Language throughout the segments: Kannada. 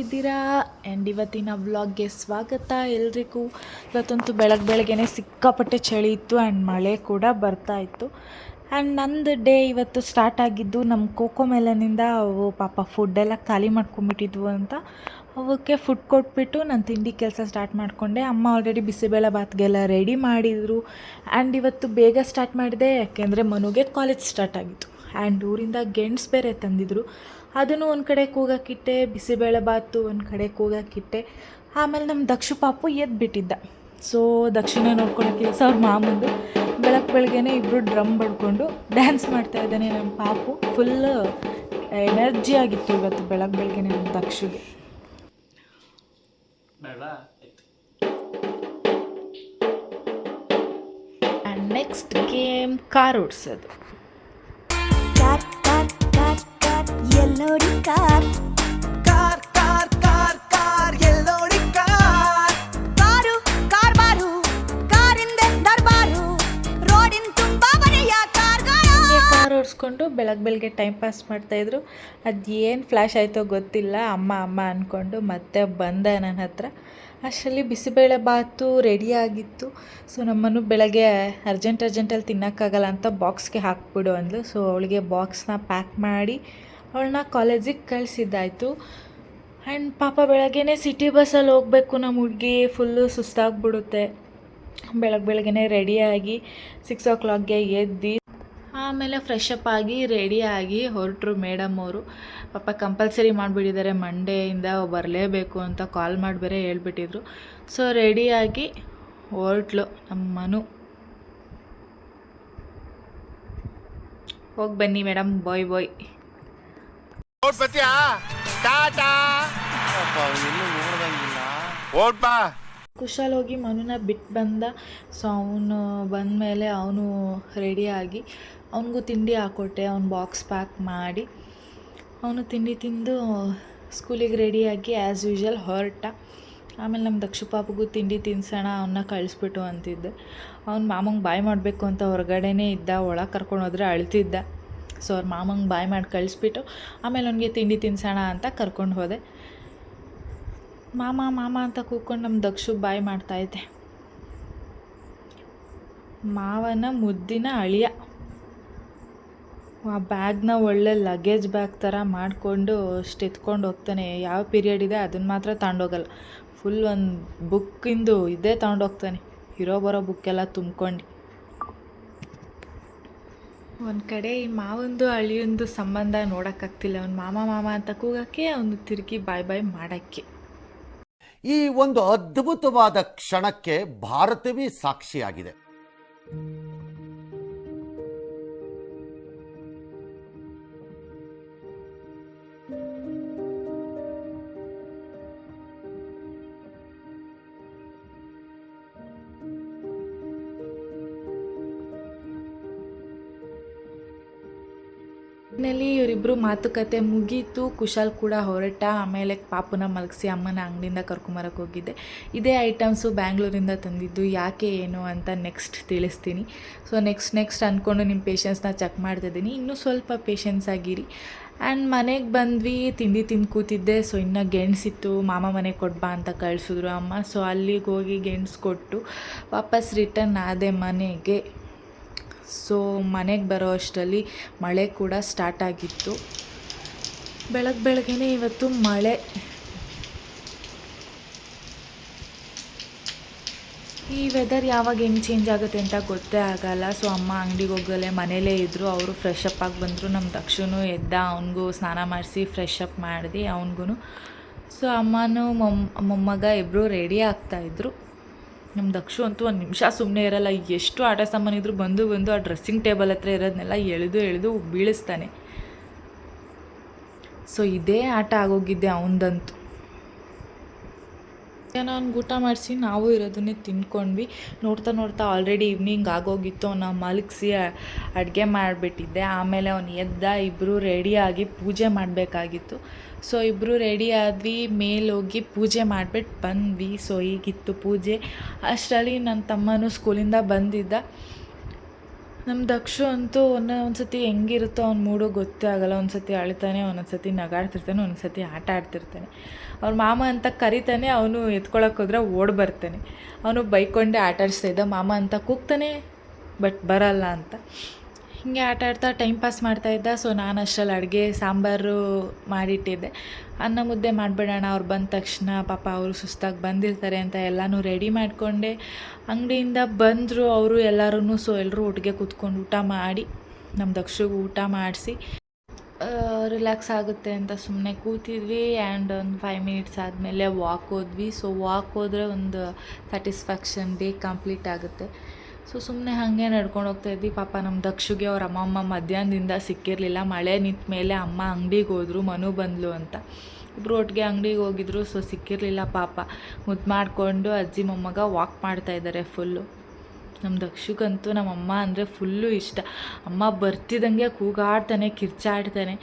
ಹೇಗಿದ್ದೀರಾ? ಆ್ಯಂಡ್ ಇವತ್ತಿನ ವ್ಲಾಗ್ಗೆ ಸ್ವಾಗತ ಎಲ್ರಿಗೂ. ಇವತ್ತಂತೂ ಬೆಳಗ್ಗೆನೇ ಸಿಕ್ಕಾಪಟ್ಟೆ ಚಳಿ ಇತ್ತು ಆ್ಯಂಡ್ ಮಳೆ ಕೂಡ ಬರ್ತಾ ಇತ್ತು. ಆ್ಯಂಡ್ ನಂದು ಡೇ ಇವತ್ತು ಸ್ಟಾರ್ಟ್ ಆಗಿದ್ದು ನಮ್ಮ ಕೋಕೋ ಮೆಲನಿಂದ. ಅವು ಪಾಪ ಫುಡ್ಡೆಲ್ಲ ಖಾಲಿ ಮಾಡ್ಕೊಂಬಿಟ್ಟಿದ್ವು ಅಂತ ಅವಕ್ಕೆ ಫುಡ್ ಕೊಟ್ಬಿಟ್ಟು ನಾನು ತಿಂಡಿ ಕೆಲಸ ಸ್ಟಾರ್ಟ್ ಮಾಡಿಕೊಂಡೆ. ಅಮ್ಮ ಆಲ್ರೆಡಿ ಬಿಸಿಬೇಳೆ ಬಾತ್ಗೆಲ್ಲ ರೆಡಿ ಮಾಡಿದರು. ಆ್ಯಂಡ್ ಇವತ್ತು ಬೇಗ ಸ್ಟಾರ್ಟ್ ಮಾಡಿದೆ ಯಾಕೆಂದರೆ ಮನುಗೆ ಕಾಲೇಜ್ ಸ್ಟಾರ್ಟ್ ಆಗಿತ್ತು. ಆ್ಯಂಡ್ ಊರಿಂದ ಗೆಣಸು ಬೇರೆ ತಂದಿದ್ರು, ಅದನ್ನು ಒಂದು ಕಡೆ ಕೂಗಾಕಿಟ್ಟೆ. ಬಿಸಿಬೇಳೆ ಬಾತು ಒಂದು ಕಡೆ ಕೂಗಾಕಿಟ್ಟೆ. ಆಮೇಲೆ ನಮ್ಮ ದಕ್ಷು ಪಾಪು ಎದ್ಬಿಟ್ಟಿದ್ದ. ಸೊ ದಕ್ಷಿಣ ನೋಡ್ಕೊಳ್ಳೋ ಕೆಲಸ ಅವ್ರ ಮಾಮಂದು. ಬೆಳಗ್ಗೆನೇ ಇಬ್ಬರು ಡ್ರಮ್ ಬಡ್ಕೊಂಡು ಡ್ಯಾನ್ಸ್ ಮಾಡ್ತಾ ಇದ್ದಾನೆ ನಮ್ಮ ಪಾಪು. ಫುಲ್ ಎನರ್ಜಿ ಆಗಿತ್ತು ಇವತ್ತು ಬೆಳಗ್ಗೆನೇ ನಮ್ಮ ದಕ್ಷಿಗೆ. ಆ್ಯಂಡ್ ನೆಕ್ಸ್ಟ್ ಗೇಮ್ ಕಾರ್ ಓಡಿಸೋದು. ಕಾರ್ ಓಡಿಸ್ಕೊಂಡು ಬೆಳಗ್ಗೆ ಟೈಮ್ ಪಾಸ್ ಮಾಡ್ತಾಯಿದ್ರು. ಅದು ಏನು ಫ್ಲ್ಯಾಶ್ ಆಯಿತೋ ಗೊತ್ತಿಲ್ಲ, ಅಮ್ಮ ಅಂದ್ಕೊಂಡು ಮತ್ತೆ ಬಂದೆ ನನ್ನ ಹತ್ರ. ಅಷ್ಟರಲ್ಲಿ ಬಿಸಿಬೇಳೆ ಬಾತು ರೆಡಿ ಆಗಿತ್ತು. ಸೊ ನಮ್ಮನ್ನು ಬೆಳಗ್ಗೆ ಅರ್ಜೆಂಟಲ್ಲಿ ತಿನ್ನೋಕ್ಕಾಗಲ್ಲ ಅಂತ ಬಾಕ್ಸ್ಗೆ ಹಾಕ್ಬಿಡು ಅಂದ್ಲು. ಸೊ ಅವಳಿಗೆ ಬಾಕ್ಸ್ನ ಪ್ಯಾಕ್ ಮಾಡಿ ಅವಳನ್ನ ಕಾಲೇಜಿಗೆ ಕಳಿಸಿದ್ದಾಯಿತು. ಆ್ಯಂಡ್ ಪಾಪ ಬೆಳಗ್ಗೆನೇ ಸಿಟಿ ಬಸ್ಸಲ್ಲಿ ಹೋಗಬೇಕು ನಮ್ಮ ಹುಡುಗಿ. ಫುಲ್ಲು ಸುಸ್ತಾಗ್ಬಿಡುತ್ತೆ. ಬೆಳಗ್ಗೆನೇ ರೆಡಿಯಾಗಿ 6 o'clockಗೆ ಎದ್ದು ಆಮೇಲೆ ಫ್ರೆಶ್ ಅಪ್ ಆಗಿ ರೆಡಿಯಾಗಿ ಹೊರಟರು ಮೇಡಮ್ ಅವರು. ಪಾಪ ಕಂಪಲ್ಸರಿ ಮಾಡಿಬಿಟ್ಟಿದ್ದಾರೆ, ಮಂಡೆಯಿಂದ ಬರಲೇಬೇಕು ಅಂತ ಕಾಲ್ ಮಾಡಿ ಬೇರೆ ಹೇಳ್ಬಿಟ್ಟಿದ್ರು. ಸೊ ರೆಡಿಯಾಗಿ ಹೊರಟ್ಲು ನಮ್ಮ ಮನು. ಹೋಗಿ ಬನ್ನಿ ಮೇಡಮ್, ಬಾಯ್. ಕುಶಾಲ್ ಹೋಗಿ ಮನುನ ಬಿಟ್ಟು ಬಂದ. ಸೊ ಅವನು ಬಂದಮೇಲೆ ಅವನು ರೆಡಿಯಾಗಿ ಅವನಿಗೂ ತಿಂಡಿ ಹಾಕ್ಕೊಟ್ಟೆ. ಅವ್ನು ಬಾಕ್ಸ್ ಪ್ಯಾಕ್ ಮಾಡಿ ಅವನು ತಿಂಡಿ ತಿಂದು ಸ್ಕೂಲಿಗೆ ರೆಡಿಯಾಗಿ ಆ್ಯಸ್ ಯೂಶ್ವಲ್ ಹೊರಟ. ಆಮೇಲೆ ನಮ್ಮ ದಕ್ಷು ಪಾಪಗೂ ತಿಂಡಿ ತಿನ್ಸೋಣ ಅವನ್ನ ಕಳಿಸ್ಬಿಟ್ಟು ಅಂತಿದ್ದೆ. ಅವ್ನು ಮಾಮಂಗೆ ಬಾಯ್ ಮಾಡಬೇಕು ಅಂತ ಹೊರಗಡೆನೇ ಇದ್ದ, ಒಳಗೆ ಕರ್ಕೊಂಡೋದ್ರೆ ಅಳ್ತಿದ್ದ. ಸೊ ಅವ್ರ ಮಾಮಂಗೆ ಬಾಯ್ ಮಾಡಿ ಕಳಿಸ್ಬಿಟ್ಟು ಆಮೇಲೆ ಅವನಿಗೆ ತಿಂಡಿ ತಿನ್ಸೋಣ ಅಂತ ಕರ್ಕೊಂಡು ಹೋದೆ. ಮಾಮ ಅಂತ ಕೂತ್ಕೊಂಡು ನಮ್ಮ ದಕ್ಷು ಬಾಯ್ ಮಾಡ್ತಾಯಿದ್ದೆ. ಮಾವನ ಮುದ್ದಿನ ಅಳಿಯ. ಆ ಬ್ಯಾಗ್ನ ಒಳ್ಳೆ ಲಗೇಜ್ ಬ್ಯಾಗ್ ಥರ ಮಾಡಿಕೊಂಡು ಅಷ್ಟು ಎತ್ಕೊಂಡು ಹೋಗ್ತಾನೆ. ಯಾವ ಪೀರಿಯಡ್ ಇದೆ ಅದನ್ನು ಮಾತ್ರ ತಗೊಂಡೋಗಲ್ಲ. ಫುಲ್ ಒಂದು ಬುಕ್ಕಿಂದು ಇದೇ ತಗೊಂಡೋಗ್ತಾನೆ, ಬರೋ ಬುಕ್ಕೆಲ್ಲ ತುಂಬ್ಕೊಂಡು. ಒಂದು ಕಡೆ ಈ ಮಾವಂದು ಅಳಿಯೊಂದು ಸಂಬಂಧ ನೋಡೋಕ್ಕಾಗ್ತಿಲ್ಲ. ಅವ್ನು ಮಾಮ ಅಂತ ಕೂಗೋಕ್ಕೆ, ಅವನು ತಿರುಗಿ ಬಾಯ್ ಮಾಡೋಕ್ಕೆ. ಈ ಒಂದು ಅದ್ಭುತವಾದ ಕ್ಷಣಕ್ಕೆ ಭಾರತವೇ ಸಾಕ್ಷಿಯಾಗಿದೆ. ನಲ್ಲಿ ಇವರಿಬ್ಬರು ಮಾತುಕತೆ ಮುಗೀತು. ಕುಶಾಲ್ ಕೂಡ ಹೊರಟ. ಆಮೇಲೆ ಪಾಪುನ ಮಲಗಿಸಿ ಅಮ್ಮನ ಅಂಗಡಿಯಿಂದ ಕರ್ಕೊಂಬರಕ್ಕೆ ಹೋಗಿದ್ದೆ. ಇದೇ ಐಟಮ್ಸು ಬ್ಯಾಂಗ್ಳೂರಿಂದ ತಂದಿದ್ದು. ಯಾಕೆ ಏನು ಅಂತ ನೆಕ್ಸ್ಟ್ ತಿಳಿಸ್ತೀನಿ. ಸೊ ನೆಕ್ಸ್ಟ್ ಅಂದ್ಕೊಂಡು ನಿಮ್ಮ ಪೇಷನ್ಸ್ನ ಚೆಕ್ ಮಾಡ್ತಿದ್ದೀನಿ. ಇನ್ನೂ ಸ್ವಲ್ಪ ಪೇಷನ್ಸ್ ಆಗಿರಿ. ಆ್ಯಂಡ್ ಮನೆಗೆ ಬಂದ್ವಿ, ತಿಂಡಿ ತಿಂದು ಕೂತಿದ್ದೆ. ಸೊ ಇನ್ನು ಗೆಣಸಿತ್ತು, ಮಾಮ ಮನೆಗೆ ಕೊಡ್ಬಾ ಅಂತ ಕಳಿಸಿದ್ರು ಅಮ್ಮ. ಸೊ ಅಲ್ಲಿಗೆ ಹೋಗಿ ಗೆಣಸು ಕೊಟ್ಟು ವಾಪಸ್ ರಿಟರ್ನ್ ಆದೆ ಮನೆಗೆ. ಸೊ ಮನೆಗೆ ಬರೋ ಅಷ್ಟರಲ್ಲಿ ಮಳೆ ಕೂಡ ಸ್ಟಾರ್ಟ್ ಆಗಿತ್ತು. ಬೆಳಗ್ಗೆನೇ ಇವತ್ತು ಮಳೆ. ಈ ವೆದರ್ ಯಾವಾಗ ಹೆಂಗೆ ಚೇಂಜ್ ಆಗುತ್ತೆ ಅಂತ ಗೊತ್ತೇ ಆಗಲ್ಲ. ಸೊ ಅಮ್ಮ ಅಂಗಡಿಗೆ ಹೋಗಲೇ ಮನೇಲೇ ಇದ್ದರು. ಅವರು ಫ್ರೆಶ್ ಅಪ್ ಆಗಿ ಬಂದರು. ನಮ್ಮ ದಕ್ಷನು ಎದ್ದ, ಅವನಿಗೂ ಸ್ನಾನ ಮಾಡಿಸಿ ಫ್ರೆಶ್ ಅಪ್ ಮಾಡಿದೆ ಅವನಿಗೂ. ಸೊ ಅಮ್ಮನೂ ಮೊಮ್ಮಗ ಇಬ್ಬರು ರೆಡಿ ಆಗ್ತಾಯಿದ್ರು. ನಮ್ಮ ದಕ್ಷು ಅಂತೂ ಒಂದು ನಿಮಿಷ ಸುಮ್ಮನೆ ಇರಲ್ಲ. ಎಷ್ಟು ಆಟ ಸಾಮಾನಿದ್ರು ಬಂದು ಆ ಡ್ರೆಸ್ಸಿಂಗ್ ಟೇಬಲ್ ಹತ್ರ ಇರೋದನ್ನೆಲ್ಲ ಎಳೆದು ಬೀಳಿಸ್ತಾನೆ. ಸೊ ಇದೇ ಆಟ ಆಗೋಗಿದ್ದೆ ಅವನದಂತೂ. ನಾನು ಊಟ ಮಾಡಿಸಿ ನಾವು ಇರೋದನ್ನೇ ತಿನ್ಕೊಂಡ್ವಿ. ನೋಡ್ತಾ ಆಲ್ರೆಡಿ ಈವ್ನಿಂಗ್ ಆಗೋಗಿತ್ತು. ಅವನ್ನ ಮಲಗಿಸಿ ಅಡುಗೆ ಮಾಡಿಬಿಟ್ಟಿದ್ದೆ. ಆಮೇಲೆ ಅವನು ಎದ್ದ, ಇಬ್ಬರು ರೆಡಿಯಾಗಿ ಪೂಜೆ ಮಾಡಬೇಕಾಗಿತ್ತು. ಸೊ ಇಬ್ಬರು ರೆಡಿ ಆದ್ವಿ, ಮೇಲೋಗಿ ಪೂಜೆ ಮಾಡಿಬಿಟ್ಟು ಬಂದ್ವಿ. ಸೊ ಈಗಿತ್ತು ಪೂಜೆ. ಅಷ್ಟರಲ್ಲಿ ನನ್ನ ತಮ್ಮನೂ ಸ್ಕೂಲಿಂದ ಬಂದಿದ್ದ. ನಮ್ಮ ದಕ್ಷು ಅಂತೂ ಒಂದೊಂದು ಸತಿ ಹೆಂಗಿರುತ್ತೋ ಅವ್ನ ಮೂಡು ಗೊತ್ತೇ ಆಗೋಲ್ಲ. ಒಂದು ಸತಿ ಅಳ್ತಾನೆ, ಒಂದೊಂದು ಸತಿ ನಗಾಡ್ತಿರ್ತಾನೆ, ಒಂದೊಂದು ಸತಿ ಆಟ ಆಡ್ತಿರ್ತಾನೆ. ಅವ್ರ ಮಾಮ ಅಂತ ಕರಿತಾನೆ, ಅವನು ಎತ್ಕೊಳಕ್ಕೆ ಹೋದ್ರೆ ಓಡಿ ಬರ್ತಾನೆ. ಅವನು ಬೈಕೊಂಡೇ ಆಟ ಆಡಿಸ್ತಾ ಇದ್ದ, ಮಾಮ ಅಂತ ಕೂಗ್ತಾನೆ ಬಟ್ ಬರಲ್ಲ ಅಂತ. ಹೀಗೆ ಆಟ ಆಡ್ತಾ ಟೈಮ್ ಪಾಸ್ ಮಾಡ್ತಾಯಿದ್ದ. ಸೊ ನಾನು ಅಷ್ಟರಲ್ಲಿ ಅಡುಗೆ ಸಾಂಬಾರು ಮಾಡಿಟ್ಟಿದ್ದೆ. ಅನ್ನ ಮುದ್ದೆ ಮಾಡಿಬಿಡೋಣ, ಅವ್ರು ಬಂದ ತಕ್ಷಣ, ಪಾಪ ಅವರು ಸುಸ್ತಾಗಿ ಬಂದಿರ್ತಾರೆ ಅಂತ ಎಲ್ಲನೂ ರೆಡಿ ಮಾಡಿಕೊಂಡೆ. ಅಂಗಡಿಯಿಂದ ಬಂದರು ಅವರು ಎಲ್ಲರೂ. ಸೊ ಎಲ್ಲರೂ ಒಟ್ಟಿಗೆ ಕೂತ್ಕೊಂಡು ಊಟ ಮಾಡಿ, ನಮ್ಮ ದಕ್ಷಿಗೆ ಊಟ ಮಾಡಿಸಿ ರಿಲ್ಯಾಕ್ಸ್ ಆಗುತ್ತೆ ಅಂತ ಸುಮ್ಮನೆ ಕೂತಿದ್ವಿ. ಆ್ಯಂಡ್ ಒಂದು 5 ಮಿನಿಟ್ಸ್ ಆದಮೇಲೆ ವಾಕ್ ಹೋದ್ವಿ. ಸೊ ವಾಕ್ ಹೋದರೆ ಒಂದು ಸ್ಯಾಟಿಸ್ಫ್ಯಾಕ್ಷನ್ ಡೇ ಕಂಪ್ಲೀಟ್ ಆಗುತ್ತೆ. ಸೊ ಸುಮ್ಮನೆ ಹಾಗೆ ನಡ್ಕೊಂಡು ಹೋಗ್ತಾಯಿದ್ವಿ. ಪಾಪ ನಮ್ಮ ದಕ್ಷಿಗೆ ಅವ್ರ ಅಮ್ಮಮ್ಮ ಮಧ್ಯಾಹ್ನದಿಂದ ಸಿಕ್ಕಿರಲಿಲ್ಲ. ಮಳೆ ನಿಂತ ಮೇಲೆ ಅಮ್ಮ ಅಂಗಡಿಗೆ ಹೋದರು, ಮನು ಬಂದಳು ಅಂತ. ಇಬ್ಬರು ಒಟ್ಟಿಗೆ ಅಂಗಡಿಗೆ ಹೋಗಿದ್ರು. ಸೊ ಸಿಕ್ಕಿರಲಿಲ್ಲ. ಪಾಪ ಮುದ್ದು ಮಾಡಿಕೊಂಡು ಅಜ್ಜಿ ಮೊಮ್ಮಗ ವಾಕ್ ಮಾಡ್ತಾಯಿದ್ದಾರೆ ಫುಲ್ಲು. ನಮ್ಮ ದಕ್ಷಗಂತೂ ನಮ್ಮಮ್ಮ ಅಂದರೆ ಫುಲ್ಲು ಇಷ್ಟ. ಅಮ್ಮ ಬರ್ತಿದ್ದಂಗೆ ಕೂಗಾಡ್ತಾನೆ, ಕಿರ್ಚಾಡ್ತಾನೆ.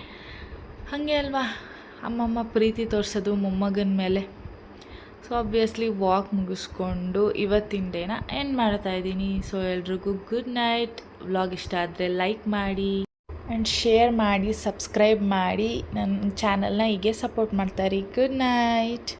ಹಾಗೆ ಅಲ್ವಾ ಅಮ್ಮಮ್ಮ ಪ್ರೀತಿ ತೋರಿಸೋದು ಮೊಮ್ಮಗನ ಮೇಲೆ. ಸೊ ಆಬ್ವಿಯಸ್ಲಿ ವಾಕ್ ಮುಗಿಸ್ಕೊಂಡು ಇವತ್ತಿನ ಡೇನ ಎಂಡ್ ಮಾಡ್ತಾಯಿದ್ದೀನಿ. ಸೊ ಎಲ್ರಿಗೂ ಗುಡ್ ನೈಟ್. ವ್ಲಾಗ್ ಇಷ್ಟ ಆದರೆ ಲೈಕ್ ಮಾಡಿ ಆ್ಯಂಡ್ ಶೇರ್ ಮಾಡಿ, ಸಬ್ಸ್ಕ್ರೈಬ್ ಮಾಡಿ. ನನ್ನ ಚಾನಲ್ನ ಹೀಗೆ ಸಪೋರ್ಟ್ ಮಾಡ್ತಾರೆ. Good night.